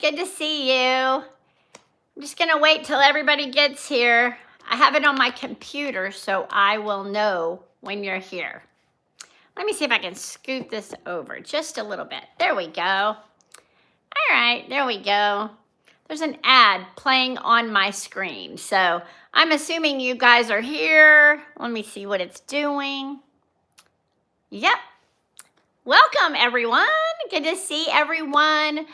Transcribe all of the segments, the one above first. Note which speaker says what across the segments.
Speaker 1: Good to see you. I'm just gonna wait till everybody gets here. I have it on my computer, so I will know when you're here. Let me see if I can scoot this over just a little bit. There we go. All right, there we go. There's an ad playing on my screen, so I'm assuming you guys are here. Let me see what it's doing. Yep. Welcome, everyone. Good to see everyone.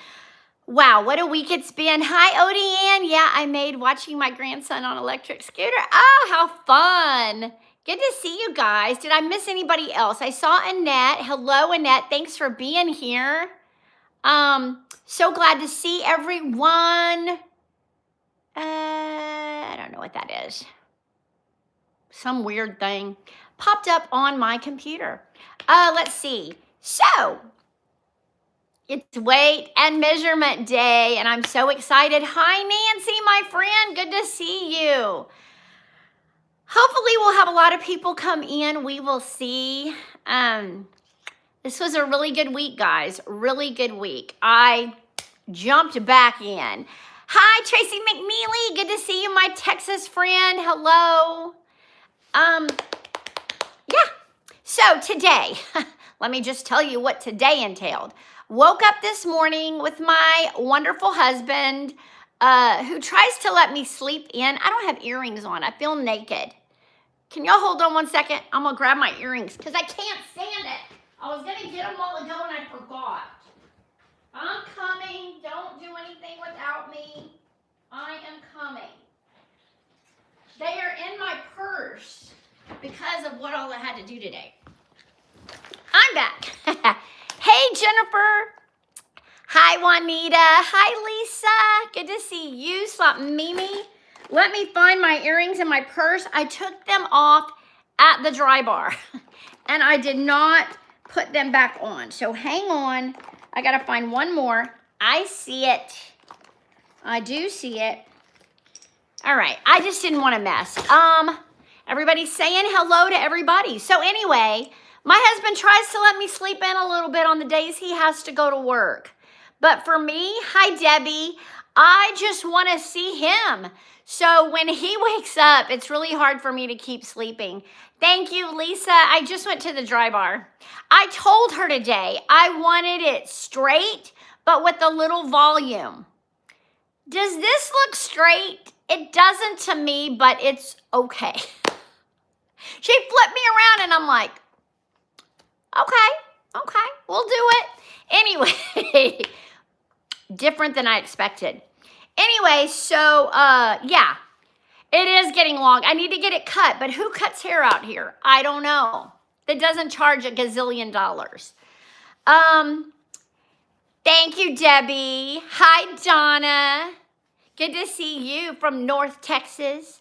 Speaker 1: Wow, what a week it's been. Hi, Odie-Ann. Yeah, I made watching my grandson on electric scooter. Oh, how fun. Good to see you guys. Did I miss anybody else? I saw Annette. Hello, Annette. Thanks for being here. So glad to see everyone. I don't know what that is. Some weird thing popped up on my computer. Let's see. So, it's weight and measurement day, and I'm so excited. Hi, Nancy, my friend. Good to see you. Hopefully, we'll have a lot of people come in. We will see. This was a really good week, guys. Really good week. I jumped back in. Hi, Tracy McNeely. Good to see you, my Texas friend. Hello. Yeah. So today, let me just tell you what today entailed. Woke up this morning with my wonderful husband who tries to let me sleep in. I don't have earrings on. I feel naked. Can y'all hold on one second? I'm going to grab my earrings because I can't stand it. I was going to get them while ago and I forgot. I'm coming. Don't do anything without me. I am coming. They are in my purse because of what all I had to do today. I'm back. Hey, Jennifer. Hi, Juanita. Hi, Lisa. Good to see you. Slop Mimi. Let me find my earrings in my purse. I took them off at the dry bar, and I did not put them back on. So hang on. I got to find one more. I see it. I do see it. All right. I just didn't want to mess. Everybody's saying hello to everybody. So anyway, my husband tries to let me sleep in a little bit on the days he has to go to work. But for me, hi, Debbie, I just want to see him. So when he wakes up, it's really hard for me to keep sleeping. Thank you, Lisa. I just went to the dry bar. I told her today I wanted it straight, but with a little volume. Does this look straight? It doesn't to me, but it's okay. She flipped me around and I'm like, okay, we'll do it. Anyway, different than I expected. Anyway, so, yeah, it is getting long. I need to get it cut, but who cuts hair out here? I don't know. That doesn't charge a gazillion dollars. Thank you, Debbie. Hi, Donna. Good to see you from North Texas.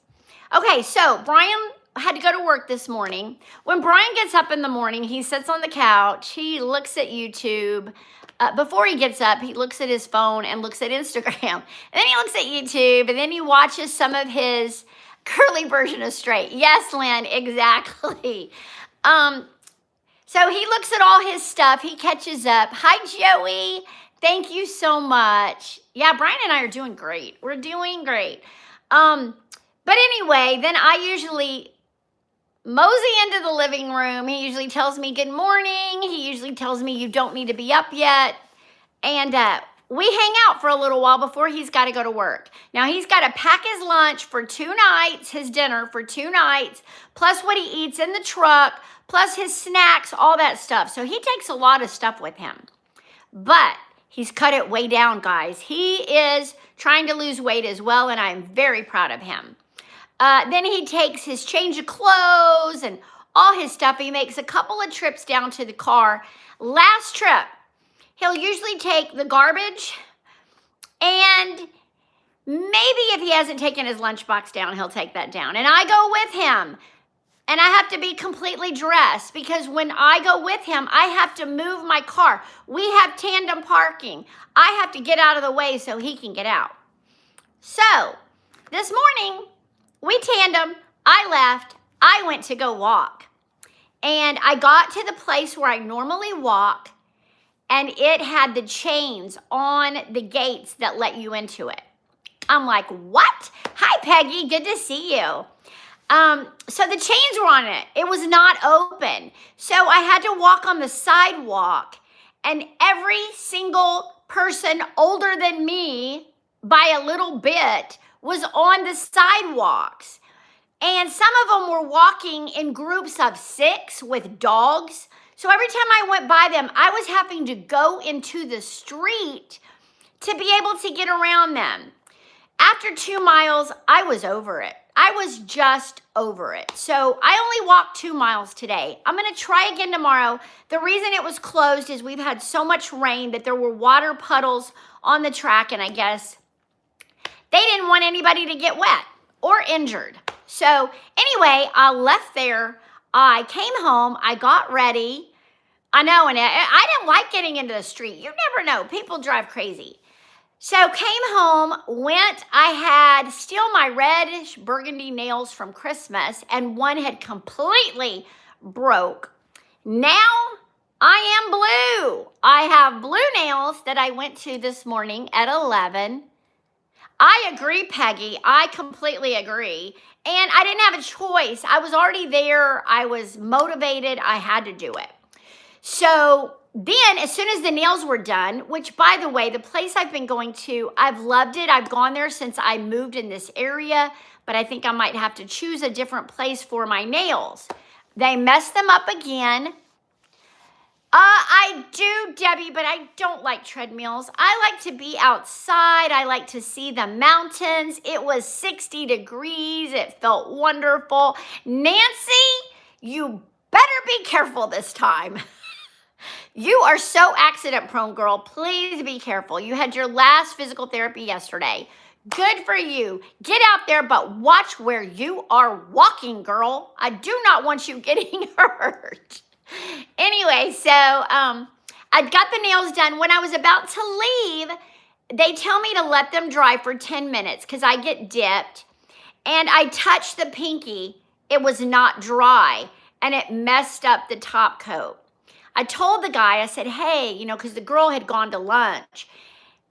Speaker 1: Okay, so Brian had to go to work this morning. When Brian gets up in the morning, he sits on the couch. He looks at YouTube. Before he gets up, he looks at his phone and looks at Instagram. And then he looks at YouTube, and then he watches some of his curly version of straight. Yes, Lynn, exactly. So he looks at all his stuff. He catches up. Hi, Joey. Thank you so much. Yeah, Brian and I are doing great. We're doing great. But anyway, then I usually mosey into the living room. He usually tells me good morning. He usually tells me you don't need to be up yet. And we hang out for a little while before he's got to go to work. Now he's got to pack his lunch for 2 nights, his dinner for 2 nights, plus what he eats in the truck, plus his snacks, all that stuff. So he takes a lot of stuff with him. But he's cut it way down, guys. He is trying to lose weight as well, and I'm very proud of him. Then he takes his change of clothes and all his stuff. He makes a couple of trips down to the car. Last trip, he'll usually take the garbage, and maybe if he hasn't taken his lunchbox down, he'll take that down. And I go with him, and I have to be completely dressed because when I go with him, I have to move my car. We have tandem parking. I have to get out of the way so he can get out. So this morning, we tandem, I left, I went to go walk. And I got to the place where I normally walk, and it had the chains on the gates that let you into it. I'm like, what? Hi, Peggy. Good to see you. So the chains were on it. It was not open. So I had to walk on the sidewalk, and every single person older than me by a little bit was on the sidewalks. And some of them were walking in groups of 6 with dogs. So every time I went by them, I was having to go into the street to be able to get around them. After 2 miles, I was over it. I was just over it. So I only walked 2 miles today. I'm going to try again tomorrow. The reason it was closed is we've had so much rain that there were water puddles on the track, and I guess they didn't want anybody to get wet or injured. So anyway, I left there. I came home. I got ready. I know, and I didn't like getting into the street. You never know. People drive crazy. So came home, I had still my reddish burgundy nails from Christmas, and one had completely broke. Now I am blue. I have blue nails that I went to this morning at 11. I agree, Peggy. I completely agree. And I didn't have a choice. I was already there. I was motivated. I had to do it. So then as soon as the nails were done, which by the way, the place I've been going to, I've loved it. I've gone there since I moved in this area, but I think I might have to choose a different place for my nails. They messed them up again. I do, Debbie, but I don't like treadmills. I like to be outside. I like to see the mountains. It was 60 degrees. It felt wonderful. Nancy, you better be careful this time. You are so accident prone, girl. Please be careful. You had your last physical therapy yesterday. Good for you. Get out there, but watch where you are walking, girl. I do not want you getting hurt. Anyway, so I got the nails done. When I was about to leave, they tell me to let them dry for 10 minutes because I get dipped. And I touched the pinky. It was not dry, and it messed up the top coat. I told the guy, I said, hey, because the girl had gone to lunch.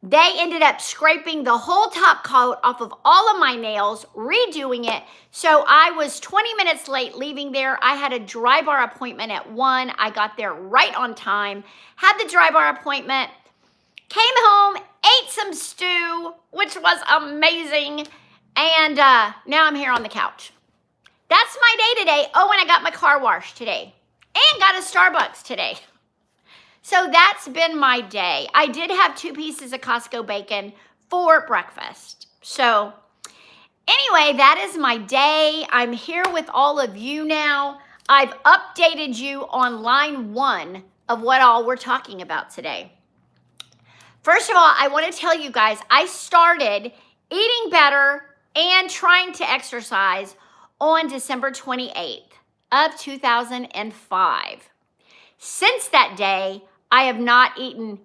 Speaker 1: They ended up scraping the whole top coat off of all of my nails, redoing it. So I was 20 minutes late leaving there. I had a dry bar appointment at 1. I got there right on time, had the dry bar appointment, came home, ate some stew, which was amazing. And now I'm here on the couch. That's my day today. Oh, and I got my car washed today and got a Starbucks today. So that's been my day. I did have 2 pieces of Costco bacon for breakfast. So anyway, that is my day. I'm here with all of you now. I've updated you on line 1 of what all we're talking about today. First of all, I want to tell you guys, I started eating better and trying to exercise on December 28th of 2005. Since that day, I have not eaten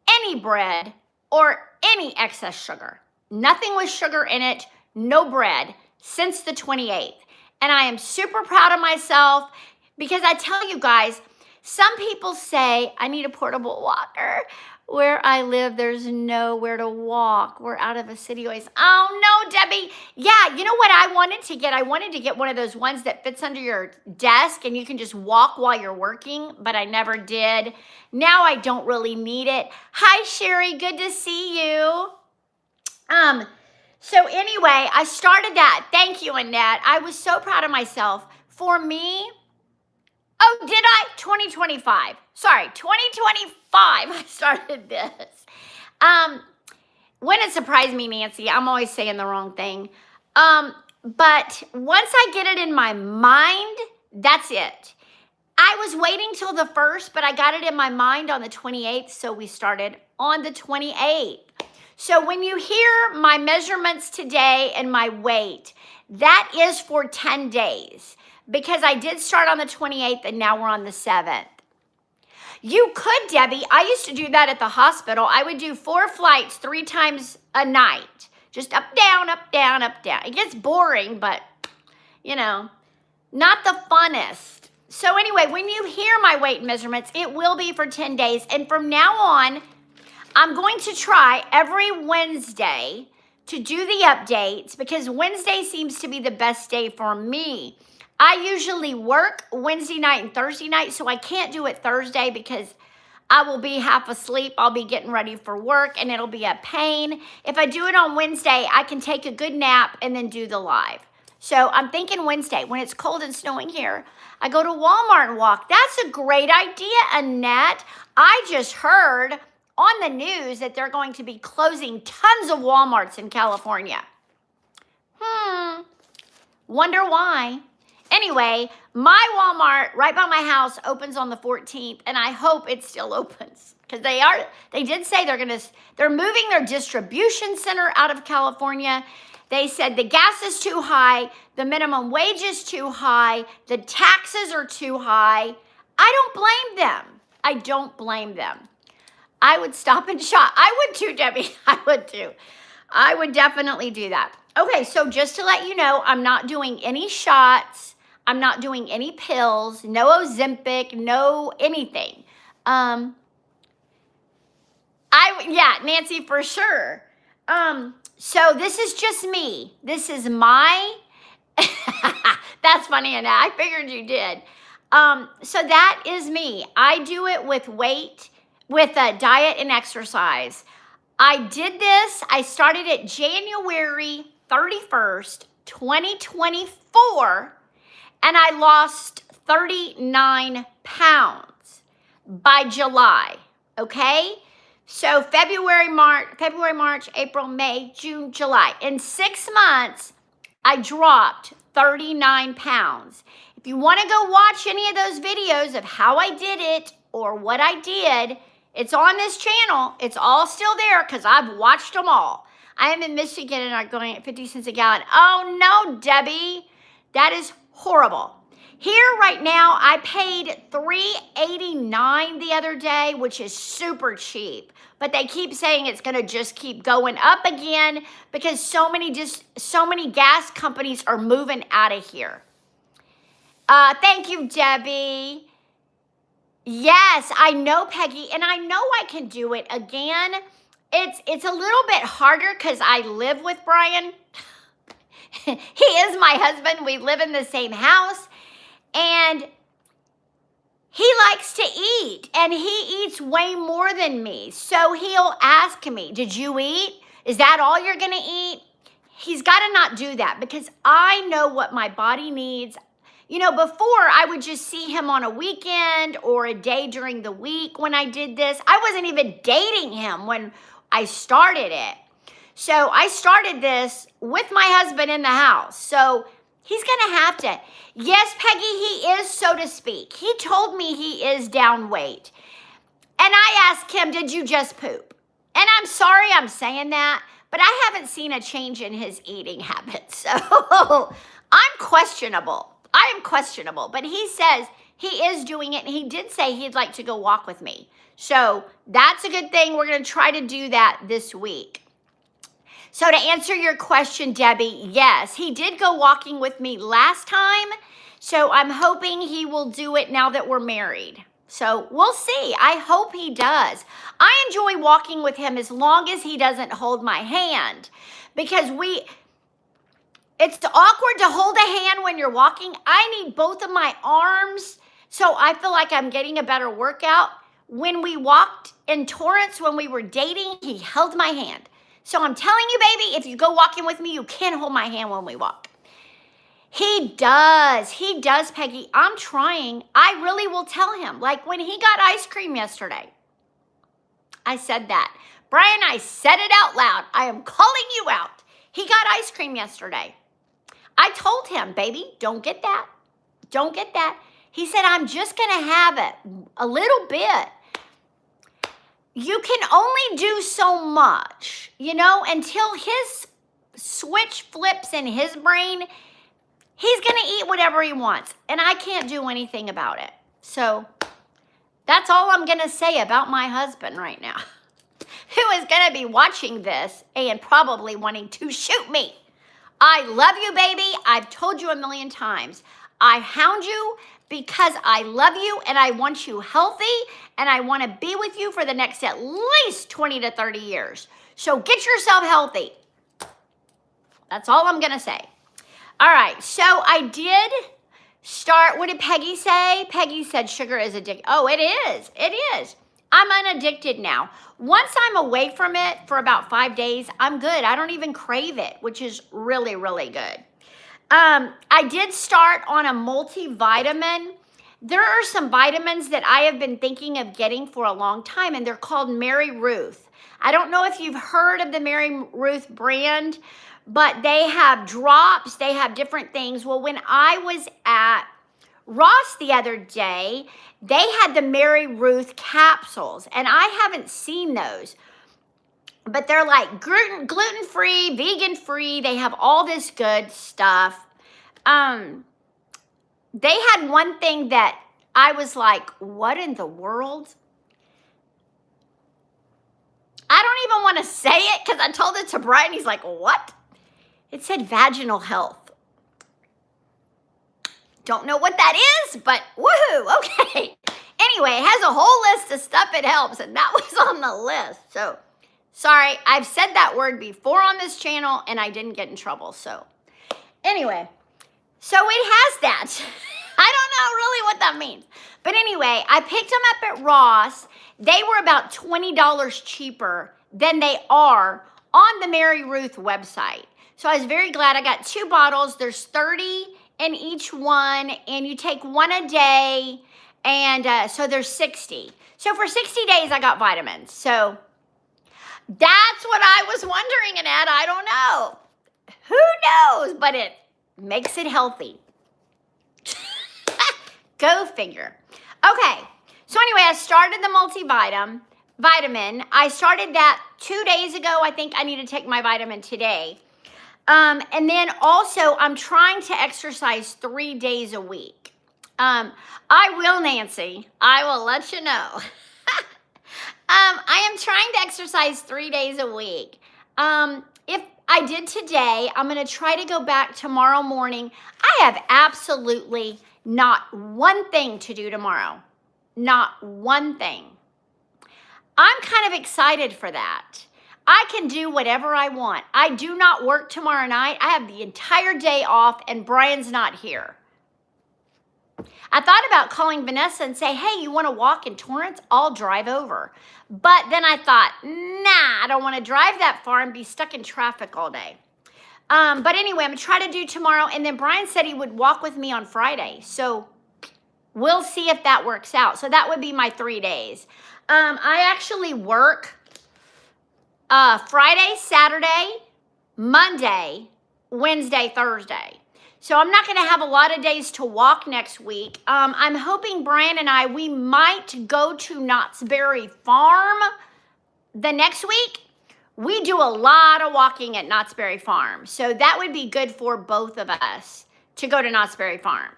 Speaker 1: any bread or any excess sugar. Nothing with sugar in it, no bread since the 28th. And I am super proud of myself because I tell you guys, some people say I need a portable walker. Where I live, there's nowhere to walk. We're out of a city always. Oh no, Debbie. Yeah, you know what I wanted to get? I wanted to get one of those ones that fits under your desk and you can just walk while you're working, but I never did. Now I don't really need it. Hi, Sherry. Good to see you. So anyway, I started that. Thank you, Annette. I was so proud of myself. For me, oh, did I? 2025. Sorry, 2025 I started this. Wouldn't surprise me, Nancy. I'm always saying the wrong thing. But once I get it in my mind, that's it. I was waiting till the 1st, but I got it in my mind on the 28th, so we started on the 28th. So when you hear my measurements today and my weight, that is for 10 days. Because I did start on the 28th and now we're on the 7th. You could, Debbie. I used to do that at the hospital. I would do 4 flights 3 times a night. Just up, down, up, down, up, down. It gets boring, but, not the funnest. So anyway, when you hear my weight measurements, it will be for 10 days. And from now on, I'm going to try every Wednesday to do the updates because Wednesday seems to be the best day for me. I usually work Wednesday night and Thursday night, so I can't do it Thursday because I will be half asleep. I'll be getting ready for work and it'll be a pain. If I do it on Wednesday, I can take a good nap and then do the live. So I'm thinking Wednesday when it's cold and snowing here, I go to Walmart and walk. That's a great idea, Annette. I just heard on the news that they're going to be closing tons of Walmarts in California. Wonder why. Anyway, my Walmart right by my house opens on the 14th, and I hope it still opens because they did say they're moving their distribution center out of California. They said the gas is too high, the minimum wage is too high, the taxes are too high. I don't blame them. I don't blame them. I would stop and shop. I would too, Debbie. I would too. I would definitely do that. Okay, so just to let you know, I'm not doing any shots. I'm not doing any pills, no Ozempic, no anything. Yeah, Nancy, for sure. So this is just me. This is my, that's funny, Anna. I figured you did. So that is me. I do it with weight, with diet and exercise. I did this. I started it January 31st, 2024. And I lost 39 pounds by July, okay? So February, March, April, May, June, July. In 6 months, I dropped 39 pounds. If you want to go watch any of those videos of how I did it or what I did, it's on this channel. It's all still there because I've watched them all. I am in Michigan and I'm going at 50 cents a gallon. Oh, no, Debbie. That is horrible. Here right now, I paid $3.89 the other day, which is super cheap. But they keep saying it's going to just keep going up again because so many gas companies are moving out of here. Thank you, Debbie. Yes, I know, Peggy, and I know I can do it again. It's a little bit harder because I live with Brian. He is my husband. We live in the same house. And he likes to eat. And he eats way more than me. So he'll ask me, did you eat? Is that all you're going to eat? He's got to not do that because I know what my body needs. You know, before I would just see him on a weekend or a day during the week when I did this. I wasn't even dating him when I started it. So I started this with my husband in the house. So he's going to have to. Yes, Peggy, he is, so to speak. He told me he is down weight. And I asked him, did you just poop? And I'm sorry I'm saying that, but I haven't seen a change in his eating habits. So I'm questionable. I am questionable. But he says he is doing it. And he did say he'd like to go walk with me. So that's a good thing. We're going to try to do that this week. So to answer your question, Debbie, yes, he did go walking with me last time. So I'm hoping he will do it now that we're married. So we'll see. I hope he does. I enjoy walking with him as long as he doesn't hold my hand. Because it's awkward to hold a hand when you're walking. I need both of my arms. So I feel like I'm getting a better workout. When we walked in Torrance, when we were dating, he held my hand. So I'm telling you, baby, if you go walking with me, you can hold my hand when we walk. He does, Peggy. I'm trying. I really will tell him. Like when he got ice cream yesterday, I said that. Brian, I said it out loud. I am calling you out. He got ice cream yesterday. I told him, baby, don't get that. Don't get that. He said, I'm just going to have it a little bit. You can only do so much, until his switch flips in his brain. He's going to eat whatever he wants, and I can't do anything about it. So that's all I'm going to say about my husband right now, who is going to be watching this and probably wanting to shoot me. I love you, baby. I've told you a million times. I hound you because I love you and I want you healthy and I want to be with you for the next at least 20 to 30 years. So get yourself healthy. That's all I'm going to say. All right, so I did start, what did Peggy say? Peggy said sugar is addictive. Oh, it is. It is. I'm unaddicted now. Once I'm away from it for about 5 days, I'm good. I don't even crave it, which is really, really good. I did start on a multivitamin. There are some vitamins that I have been thinking of getting for a long time, and they're called Mary Ruth. I don't know if you've heard of the Mary Ruth brand, but they have drops, they have different things. Well, when I was at Ross the other day, they had the Mary Ruth capsules, and I haven't seen those. But they're like gluten-free, vegan-free. They have all this good stuff. They had one thing that I was like, what in the world? I don't even want to say it because I told it to Brian. He's like, what? It said vaginal health. Don't know what that is, but woohoo, okay. Anyway, it has a whole list of stuff it helps, and that was on the list. So, sorry, I've said that word before on this channel, and I didn't get in trouble. So, anyway, so it has that. I don't know really what that means. But anyway, I picked them up at Ross. They were about $20 cheaper than they are on the Mary Ruth website. So I was very glad. I got 2 bottles. There's 30 in each one, and you take one a day, and so there's 60. So for 60 days, I got vitamins. So that's what I was wondering, Annette. I don't know. Who knows? But it makes it healthy. Go figure. Okay. So anyway, I started the vitamin. I started that 2 days ago. I think I need to take my vitamin today. And then also, I'm trying to exercise 3 days a week. I will, Nancy. I will let you know. I am trying to exercise 3 days a week. If I did today, I'm going to try to go back tomorrow morning. I have absolutely not one thing to do tomorrow. Not one thing. I'm kind of excited for that. I can do whatever I want. I do not work tomorrow night. I have the entire day off, and Brian's not here. I thought about calling Vanessa and say, hey, you want to walk in Torrance? I'll drive over. But then I thought, nah, I don't want to drive that far and be stuck in traffic all day. But anyway, I'm going to try to do tomorrow. And then Brian said he would walk with me on Friday. So we'll see if that works out. So that would be my 3 days. I actually work Friday, Saturday, Monday, Wednesday, Thursday. So I'm not going to have a lot of days to walk next week. I'm hoping Brian and we might go to Knott's Berry Farm the next week. We do a lot of walking at Knott's Berry Farm. So that would be good for both of us to go to Knott's Berry Farm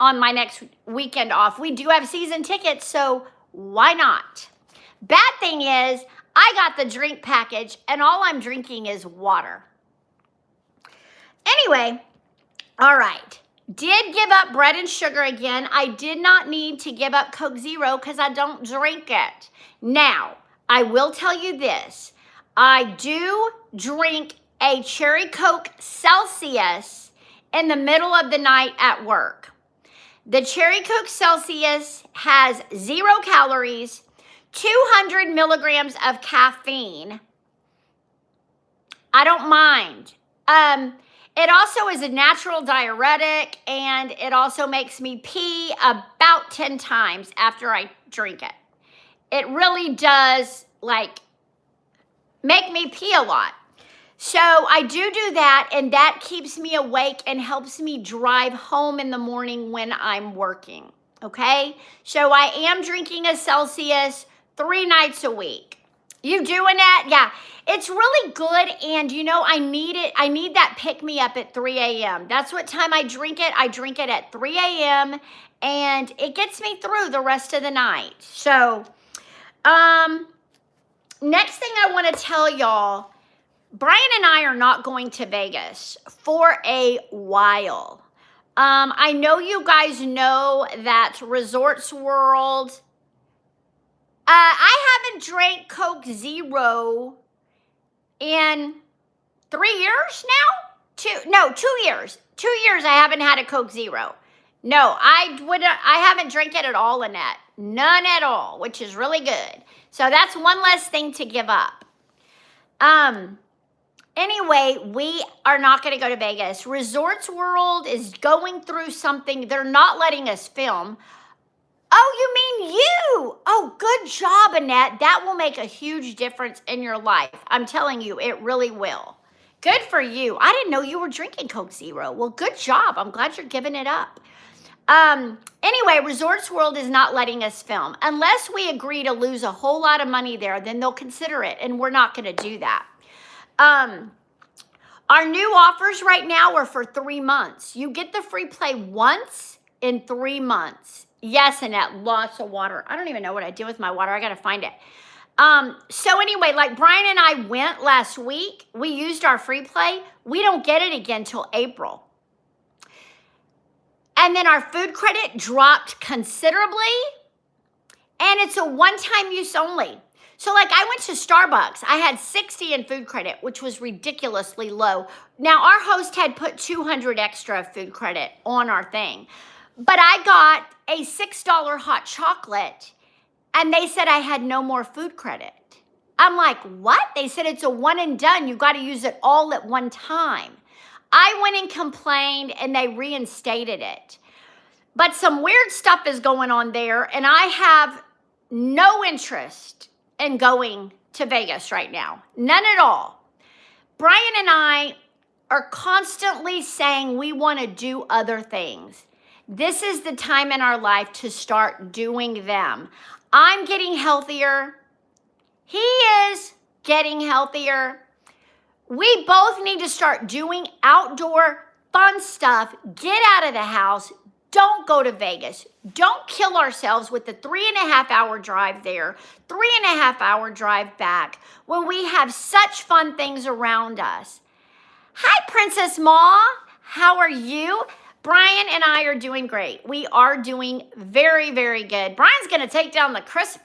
Speaker 1: on my next weekend off. We do have season tickets, so why not? Bad thing is, I got the drink package, and all I'm drinking is water. Anyway, all right. Did give up bread and sugar again. I did not need to give up Coke Zero because I don't drink it. Now, I will tell you this. I do drink a Cherry Coke Celsius in the middle of the night at work. The Cherry Coke Celsius has 0 calories, 200 milligrams of caffeine. I don't mind. It also is a natural diuretic, and it also makes me pee about 10 times after I drink it. It really does, make me pee a lot. So I do that, and that keeps me awake and helps me drive home in the morning when I'm working, okay? So I am drinking a Celsius 3 nights a week. You doing that? Yeah. It's really good, and I need it. I need that pick-me-up at 3 a.m. That's what time I drink it. I drink it at 3 a.m., and it gets me through the rest of the night. So, next thing I want to tell y'all, Brian and I are not going to Vegas for a while. I know you guys know that Resorts World. I haven't drank Coke Zero in 3 years now. 2 years. 2 years I haven't had a Coke Zero. No, I haven't drank it at all, Annette. None at all, which is really good. So that's one less thing to give up. Anyway, we are not going to go to Vegas. Resorts World is going through something. They're not letting us film. Oh, you mean you? Oh, good job, Annette. That will make a huge difference in your life. I'm telling you, it really will. Good for you. I didn't know you were drinking Coke Zero. Well, good job. I'm glad you're giving it up. Anyway, Resorts World is not letting us film. Unless we agree to lose a whole lot of money there, then they'll consider it, and we're not going to do that. Our new offers right now are for 3 months. You get the free play once in 3 months. Yes, Annette, lots of water. I don't even know what I did with my water. I got to find it. So anyway, like Brian and I went last week. We used our free play. We don't get it again till April. And then our food credit dropped considerably. And it's a one-time use only. So like I went to Starbucks. I had 60 in food credit, which was ridiculously low. Now our host had put 200 extra food credit on our thing. But I got a $6 hot chocolate and they said I had no more food credit. I'm like, what? They said it's a one and done. You got to use it all at one time. I went and complained and they reinstated it. But some weird stuff is going on there and I have no interest in going to Vegas right now. None at all. Brian and I are constantly saying we want to do other things. This is the time in our life to start doing them. I'm getting healthier. He is getting healthier. We both need to start doing outdoor fun stuff. Get out of the house. Don't go to Vegas. Don't kill ourselves with the 3.5 hour drive there, 3.5 hour drive back when we have such fun things around us. Hi, Princess Ma. How are you? Brian and I are doing great. We are doing very, very good. Brian's going to take down the Christmas.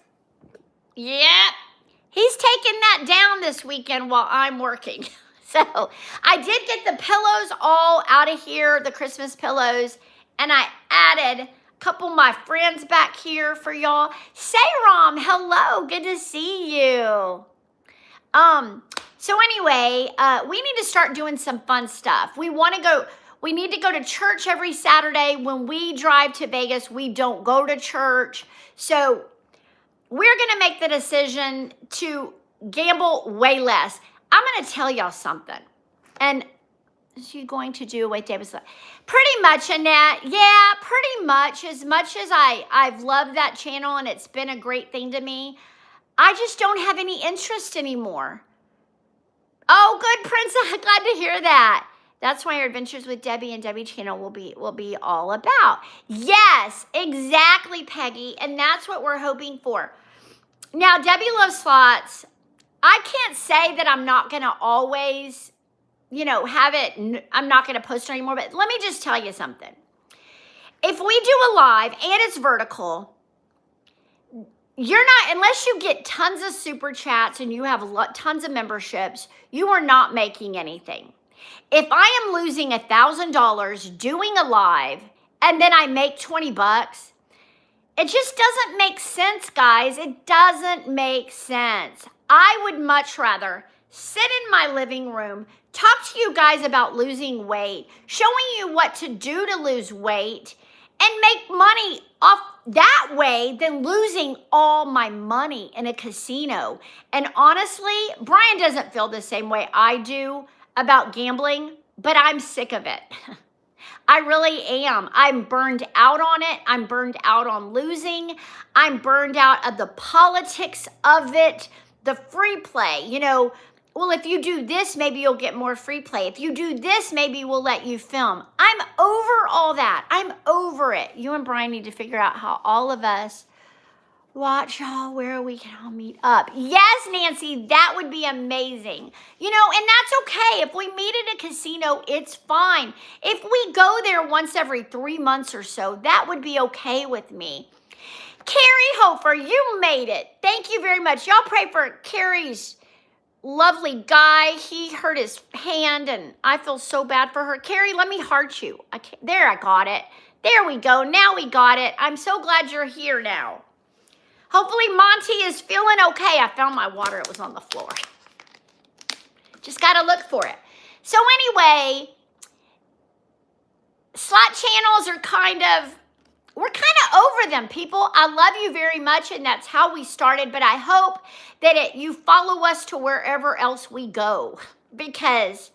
Speaker 1: Yep. He's taking that down this weekend while I'm working. So I did get the pillows all out of here, the Christmas pillows, and I added a couple of my friends back here for y'all. Sayram, hello. Good to see you. So anyway, we need to start doing some fun stuff. We need to go to church every Saturday. When we drive to Vegas, we don't go to church. So we're going to make the decision to gamble way less. I'm going to tell y'all something. And is she going to do what David said? Pretty much, Annette. Yeah, pretty much. As much as I've loved that channel and it's been a great thing to me, I just don't have any interest anymore. Oh, good, Prince. I'm glad to hear that. That's why our Adventures with Debbie and Debbie channel will be all about. Yes, exactly, Peggy. And that's what we're hoping for. Now, Debbie Loves Slots. I can't say that I'm not going to always, have it. I'm not going to post it anymore. But let me just tell you something. If we do a live and it's vertical, you're not, unless you get tons of super chats and you have tons of memberships, you are not making anything. If I am losing $1,000 doing a live and then I make $20, it just doesn't make sense, guys. It doesn't make sense. I would much rather sit in my living room, talk to you guys about losing weight, showing you what to do to lose weight, and make money off that way than losing all my money in a casino. And honestly, Brian doesn't feel the same way I do about gambling, but I'm sick of it. I really am. I'm burned out on it. I'm burned out on losing. I'm burned out of the politics of it, the free play. Well, if you do this, maybe you'll get more free play. If you do this, maybe we'll let you film. I'm over all that. I'm over it. You and Brian need to figure out how all of us watch where we can all meet up. Yes, Nancy, that would be amazing. You know, and that's okay. If we meet at a casino, it's fine. If we go there once every 3 months or so, that would be okay with me. Carrie Hofer, you made it. Thank you very much. Y'all pray for Carrie's lovely guy. He hurt his hand, and I feel so bad for her. Carrie, let me heart you. There, I got it. There we go. Now we got it. I'm so glad you're here now. Hopefully Monty is feeling okay. I found my water. It was on the floor. Just got to look for it. So anyway, slot channels are we're kind of over them, people. I love you very much, and that's how we started, but I hope that you follow us to wherever else we go, because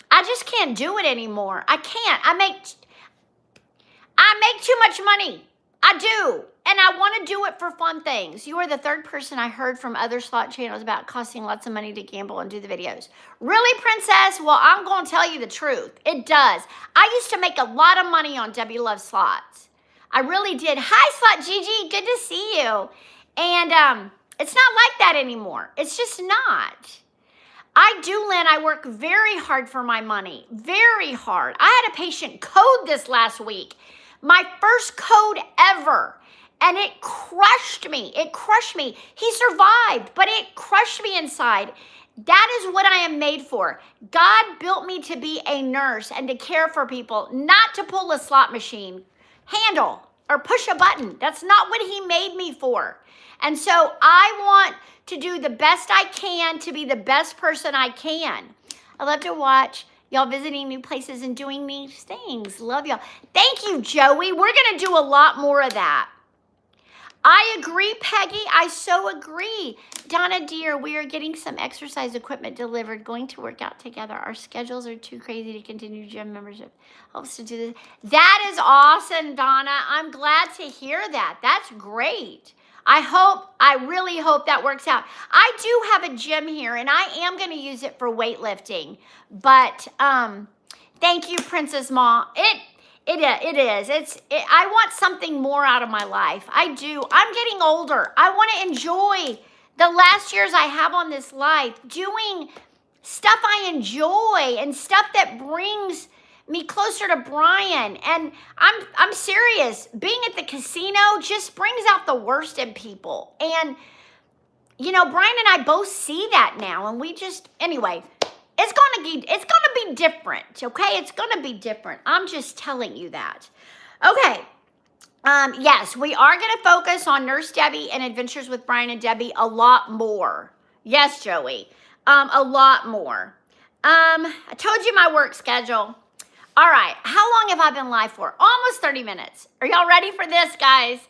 Speaker 1: I just can't do it anymore. I can't. I make too much money. I do. And I want to do it for fun things. You are the third person I heard from other slot channels about costing lots of money to gamble and do the videos. Really, Princess? Well, I'm going to tell you the truth. It does. I used to make a lot of money on Debbie Loves Slots. I really did. Hi, Slot Gigi. Good to see you. And it's not like that anymore. It's just not. I do, Lynn. I work very hard for my money. Very hard. I had a patient code this last week. My first code ever. And it crushed me. It crushed me. He survived, but it crushed me inside. That is what I am made for. God built me to be a nurse and to care for people, not to pull a slot machine, handle, or push a button. That's not what he made me for. And so I want to do the best I can to be the best person I can. I love to watch y'all visiting new places and doing these things. Love y'all. Thank you, Joey. We're going to do a lot more of that. I agree, Peggy. I so agree. Donna, dear, we are getting some exercise equipment delivered, going to work out together. Our schedules are too crazy to continue gym membership. Helps to do this. That is awesome, Donna. I'm glad to hear that. That's great. I really hope that works out. I do have a gym here, and I am going to use it for weightlifting. But thank you, Princess Ma. It is. I want something more out of my life. I do. I'm getting older. I want to enjoy the last years I have on this life doing stuff I enjoy and stuff that brings me closer to Brian. And I'm serious. Being at the casino just brings out the worst in people. And, you know, Brian and I both see that now. And we just, anyway, it's gonna be different, okay? It's gonna be different. I'm just telling you that. Okay. Yes, we are gonna focus on Nurse Debbie and Adventures with Brian and Debbie a lot more. Yes, Joey. A lot more. I told you my work schedule. All right. How long have I been live for? Almost 30 minutes. Are y'all ready for this, guys?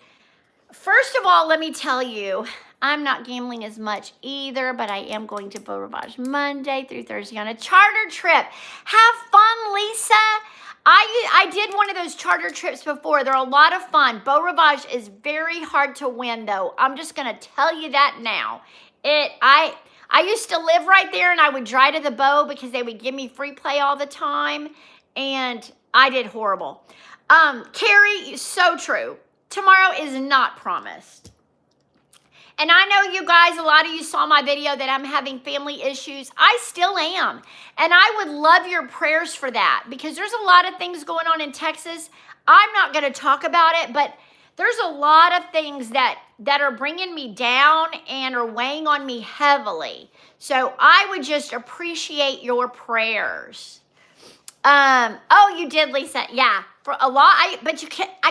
Speaker 1: First of all, let me tell you, I'm not gambling as much either, but I am going to Beau Rivage Monday through Thursday on a charter trip. Have fun, Lisa. I did one of those charter trips before. They're a lot of fun. Beau Rivage is very hard to win, though. I'm just going to tell you that now. I used to live right there, and I would drive to the Beau because they would give me free play all the time, and I did horrible. Carrie, so true. Tomorrow is not promised. And I know you guys, a lot of you saw my video that I'm having family issues. I still am. And I would love your prayers for that because there's a lot of things going on in Texas. I'm not going to talk about it, but there's a lot of things that are bringing me down and are weighing on me heavily. So I would just appreciate your prayers. Oh, you did, Lisa. Yeah, for a lot. I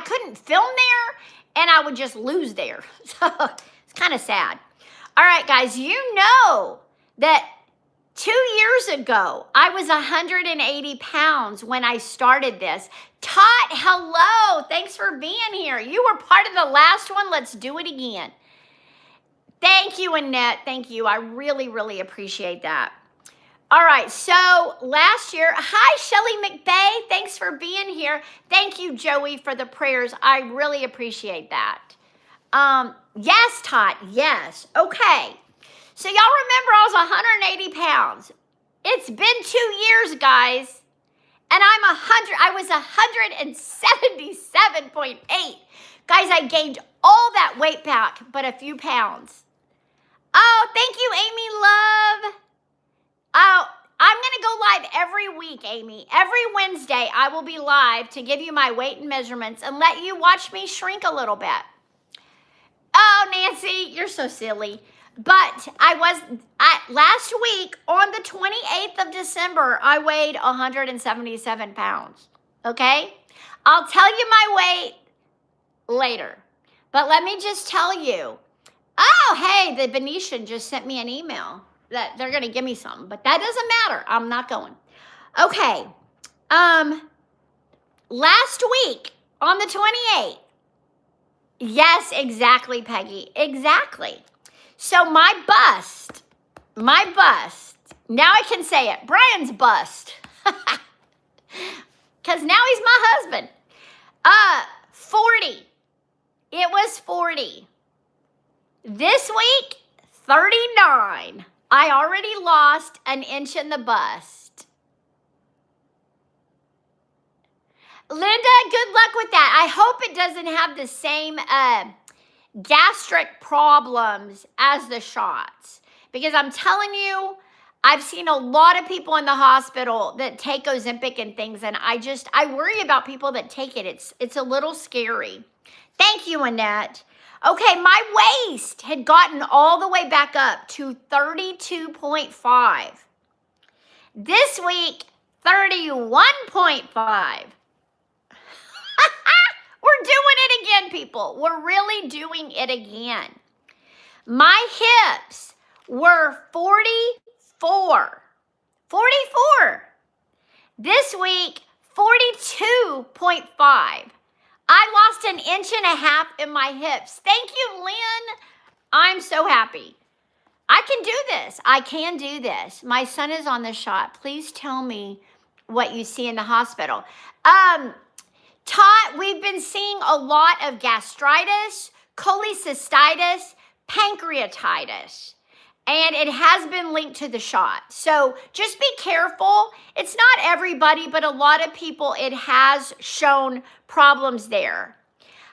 Speaker 1: couldn't film there, and I would just lose there. So it's kind of sad. All right, guys, you know that 2 years ago, I was 180 pounds when I started this. Tot, hello. Thanks for being here. You were part of the last one. Let's do it again. Thank you, Annette. Thank you. I really, really appreciate that. All right, so last year, hi, Shelly McVeigh. Thanks for being here. Thank you, Joey, for the prayers. I really appreciate that. Yes, Tot, yes. Okay, so y'all remember I was 180 pounds. It's been 2 years, guys, and I was 177.8. Guys, I gained all that weight back, but a few pounds. Oh, thank you, Amy Love. Oh, I'm going to go live every week, Amy. Every Wednesday, I will be live to give you my weight and measurements and let you watch me shrink a little bit. Oh, Nancy, you're so silly. But last week on the 28th of December, I weighed 177 pounds. Okay? I'll tell you my weight later. But let me just tell you. Oh, hey, the Venetian just sent me an email that they're going to give me something. But that doesn't matter. I'm not going. Okay. Last week on the 28th. Yes, exactly, Peggy. Exactly. So my bust, now I can say it, Brian's bust, because now he's my husband. 40. It was 40. This week, 39. I already lost an inch in the bust. Linda, good luck with that. I hope it doesn't have the same gastric problems as the shots, because I'm telling you, I've seen a lot of people in the hospital that take Ozempic and things, and I worry about people that take it. It's a little scary. Thank you, Annette. Okay, my waist had gotten all the way back up to 32.5. This week, 31.5. We're doing it again, people. We're really doing it again. My hips were 44. 44. This week, 42.5. I lost an inch and a half in my hips. Thank you, Lynn. I'm so happy. I can do this. I can do this. My son is on the shot. Please tell me what you see in the hospital. Todd, we've been seeing a lot of gastritis, cholecystitis, pancreatitis, and it has been linked to the shot. So just be careful. It's not everybody, but a lot of people, it has shown problems there.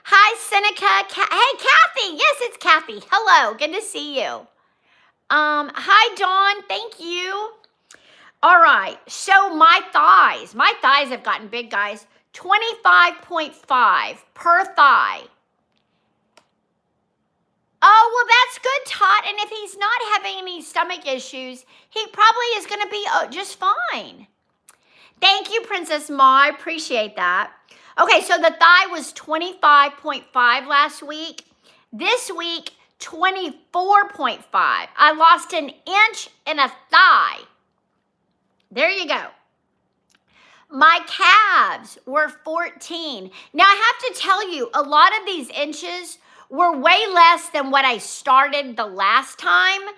Speaker 1: Hi, Seneca. Hey, Kathy. Yes, it's Kathy. Hello. Good to see you. Hi, Dawn. Thank you. All right. So my thighs have gotten big, guys. 25.5 per thigh. Oh, well, that's good, Todd. And if he's not having any stomach issues, he probably is going to be just fine. Thank you, Princess Ma. I appreciate that. Okay, so the thigh was 25.5 last week. This week, 24.5. I lost an inch and a thigh. There you go. My calves were 14. Now, I have to tell you, a lot of these inches were way less than what I started the last time.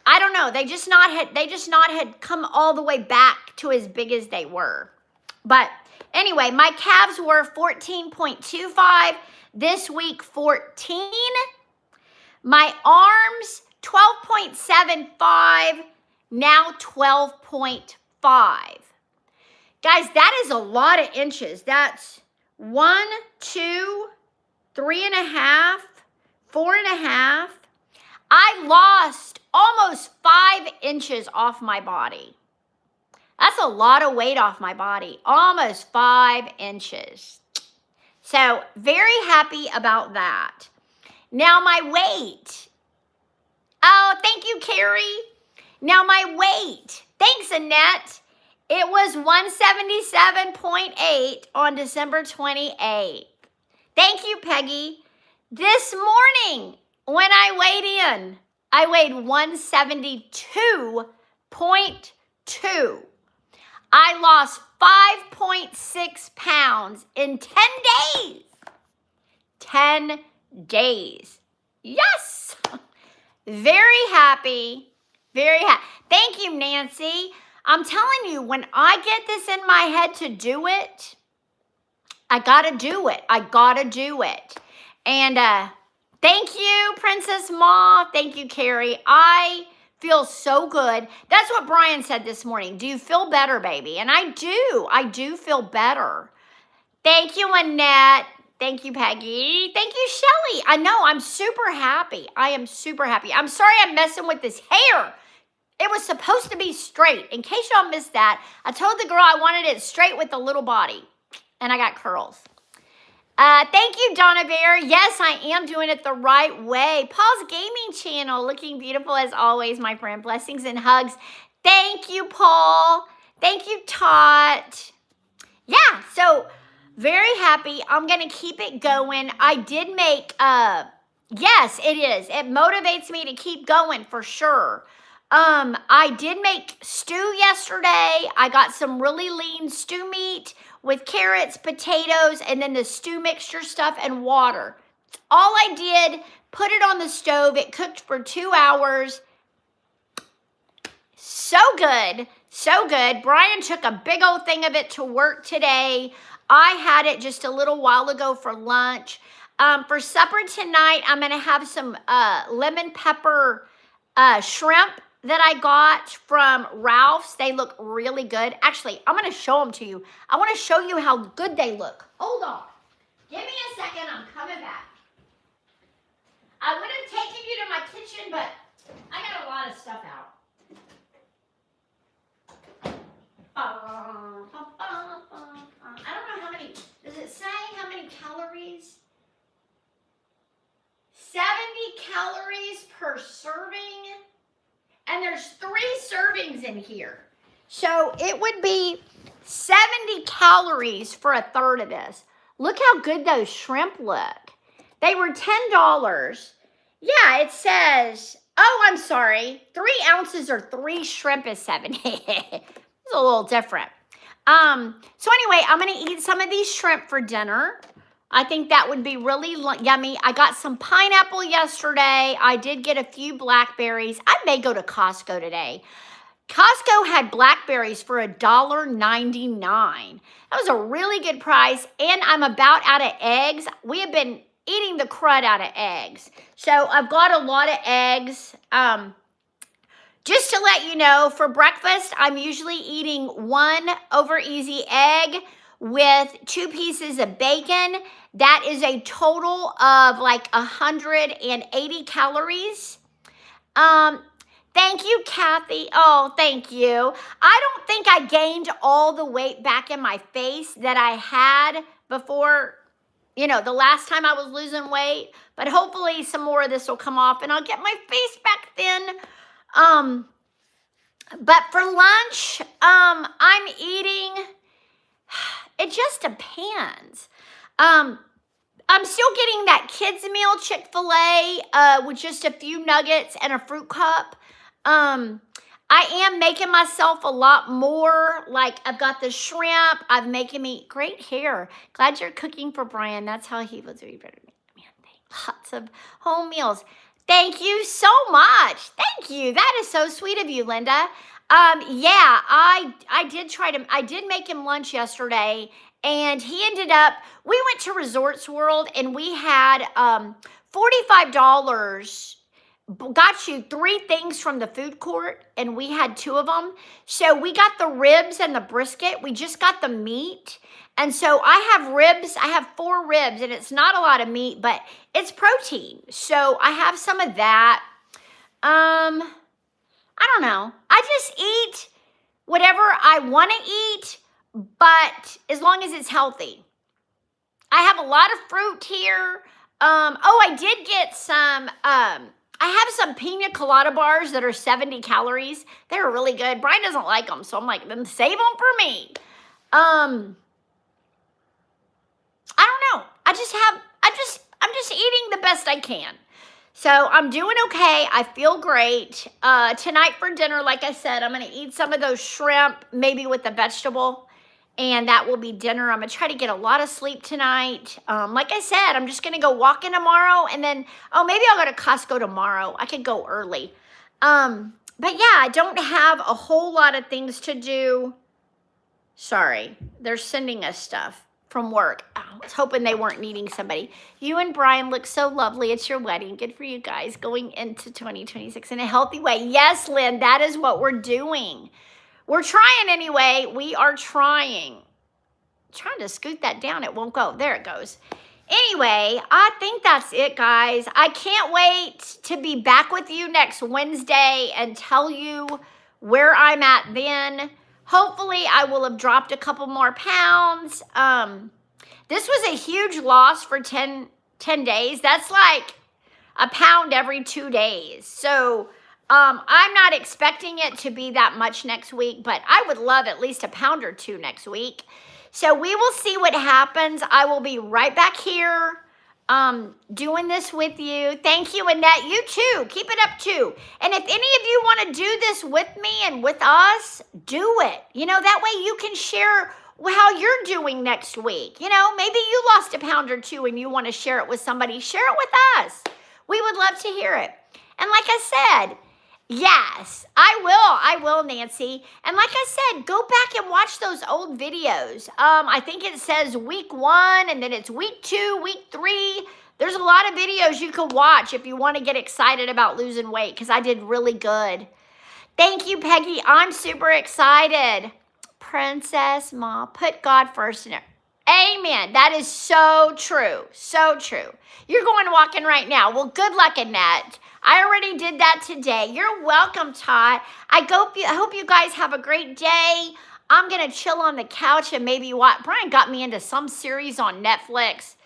Speaker 1: I don't know. They just not had come all the way back to as big as they were. But anyway, my calves were 14.25. This week, 14. My arms, 12.75. Now 12.5. Guys, that is a lot of inches. That's 1, 2, 3.5, 4.5. I lost almost 5 inches off my body. That's a lot of weight off my body. Almost 5 inches. So very happy about that. Now my weight. Oh, thank you, Carrie. Now my weight. Thanks, Annette. It was 177.8 on December 28th. Thank you, Peggy. This morning, when I weighed in, I weighed 172.2. I lost 5.6 pounds in 10 days. 10 days. Yes. Very happy. Very happy. Thank you, Nancy. I'm telling you, when I get this in my head to do it, I gotta do it. I gotta do it. And thank you, Princess Ma. Thank you, Carrie. I feel so good. That's what Brian said this morning. Do you feel better, baby? And I do. I do feel better. Thank you, Annette. Thank you, Peggy. Thank you, Shelly. I know, I'm super happy. I am super happy. I'm sorry I'm messing with this hair. It was supposed to be straight. In case y'all missed that, I told the girl I wanted it straight with a little body, and I got curls. Thank you, Donna Bear. Yes, I am doing it the right way. Paul's Gaming Channel, looking beautiful as always, my friend. Blessings and hugs. Thank you, Paul. Thank you, Tot. Yeah, so very happy. I'm going to keep it going. I did make, yes, it is. It motivates me to keep going for sure. I did make stew yesterday. I got some really lean stew meat with carrots, potatoes, and then the stew mixture stuff and water. All I did, put it on the stove. It cooked for 2 hours. So good. So good. Brian took a big old thing of it to work today. I had it just a little while ago for lunch. For supper tonight, I'm going to have some lemon pepper shrimp that I got from Ralph's. They look really good. Actually, I'm going to show them to you. I want to show you how good they look. Hold on. Give me a second. I'm coming back. I would have taken you to my kitchen, but I got a lot of stuff out. I don't know how many. Does it say how many calories? 70 calories per serving. And there's 3 servings in here. So it would be 70 calories for a third of this. Look how good those shrimp look. They were $10. Yeah, it says, oh, I'm sorry. 3 ounces or 3 shrimp is 70. It's a little different. So anyway, I'm going to eat some of these shrimp for dinner. I think that would be really yummy. I got some pineapple yesterday. I did get a few blackberries. I may go to Costco today. Costco had blackberries for $1.99. That was a really good price. And I'm about out of eggs. We have been eating the crud out of eggs. So I've got a lot of eggs. Just to let you know, for breakfast, I'm usually eating 1 over easy egg with 2 pieces of bacon. That is a total of like 180 calories. Thank you, Kathy. Oh, thank you. I don't think I gained all the weight back in my face that I had before, you know, the last time I was losing weight. But hopefully some more of this will come off and I'll get my face back thin. But for lunch, I'm eating, it just depends. I'm still getting that kids meal Chick-fil-A with just a few nuggets and a fruit cup. I am making myself a lot more. Like I've got the shrimp. I'm making me great hair. Glad you're cooking for Brian. That's how he will do you better. Man, lots of home meals. Thank you so much. Thank you. That is so sweet of you, Linda. Yeah, I did make him lunch yesterday. And he ended up, we went to Resorts World and we had $45, got you 3 things from the food court and we had 2 of them. So we got the ribs and the brisket. We just got the meat. And so I have ribs. I have 4 ribs and it's not a lot of meat, but it's protein. So I have some of that. I don't know. I just eat whatever I want to eat, but as long as it's healthy. I have a lot of fruit here. I did get some, I have some pina colada bars that are 70 calories. They're really good. Brian doesn't like them, so I'm like, then save them for me. I don't know. I'm just eating the best I can. So I'm doing okay. I feel great. Tonight for dinner, like I said, I'm going to eat some of those shrimp, maybe with a vegetable. And that will be dinner. I'm going to try to get a lot of sleep tonight. Like I said, I'm just going to go walking tomorrow. And then, maybe I'll go to Costco tomorrow. I could go early. But yeah, I don't have a whole lot of things to do. Sorry, they're sending us stuff from work. I was hoping they weren't needing somebody. You and Brian look so lovely at your wedding. Good for you guys going into 2026 in a healthy way. Yes, Lynn, that is what we're doing. We're trying anyway. We are trying. Trying to scoot that down. It won't go. There it goes. Anyway, I think that's it, guys. I can't wait to be back with you next Wednesday and tell you where I'm at then. Hopefully, I will have dropped a couple more pounds. This was a huge loss for 10 days. That's like a pound every 2 days. So I'm not expecting it to be that much next week, but I would love at least a pound or two next week. So we will see what happens. I will be right back here doing this with you. Thank you, Annette. You too. Keep it up too. And if any of you want to do this with me and with us, do it. You know, that way you can share how you're doing next week. You know, maybe you lost a pound or two and you want to share it with somebody. Share it with us. We would love to hear it. And like I said, yes, I will, Nancy. And like I said, go back and watch those old videos. I think it says week 1 and then it's week 2, week 3. There's a lot of videos you can watch if you want to get excited about losing weight because I did really good. Thank you, Peggy. I'm super excited. Princess Ma, put God first in it. Amen. That is so true. So true. You're going walking right now. Well, good luck, Annette. I already did that today. You're welcome, Todd. I hope you guys have a great day. I'm going to chill on the couch and maybe watch. Brian got me into some series on Netflix.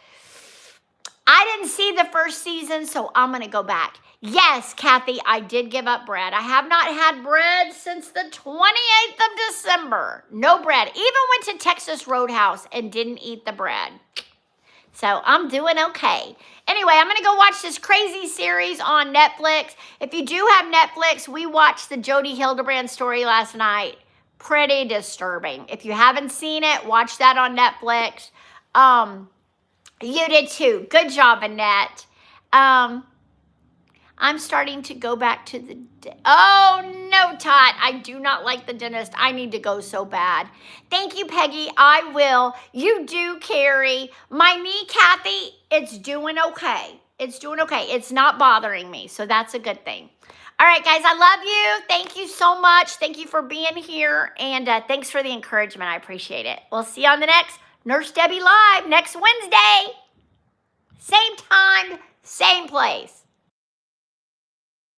Speaker 1: I didn't see the first season, so I'm going to go back. Yes, Kathy, I did give up bread. I have not had bread since the 28th of December. No bread. Even went to Texas Roadhouse and didn't eat the bread. So I'm doing okay. Anyway, I'm going to go watch this crazy series on Netflix. If you do have Netflix, we watched the Jodi Hildebrand story last night. Pretty disturbing. If you haven't seen it, watch that on Netflix. You did too. Good job, Annette. I'm starting to go back to the oh, no, Todd. I do not like the dentist. I need to go so bad. Thank you, Peggy. I will. You do, Carrie. My knee, Kathy, it's doing okay. It's doing okay. It's not bothering me, so that's a good thing. All right, guys, I love you. Thank you so much. Thank you for being here, and thanks for the encouragement. I appreciate it. We'll see you on the next Nurse Debbie Live next Wednesday. Same time, same place.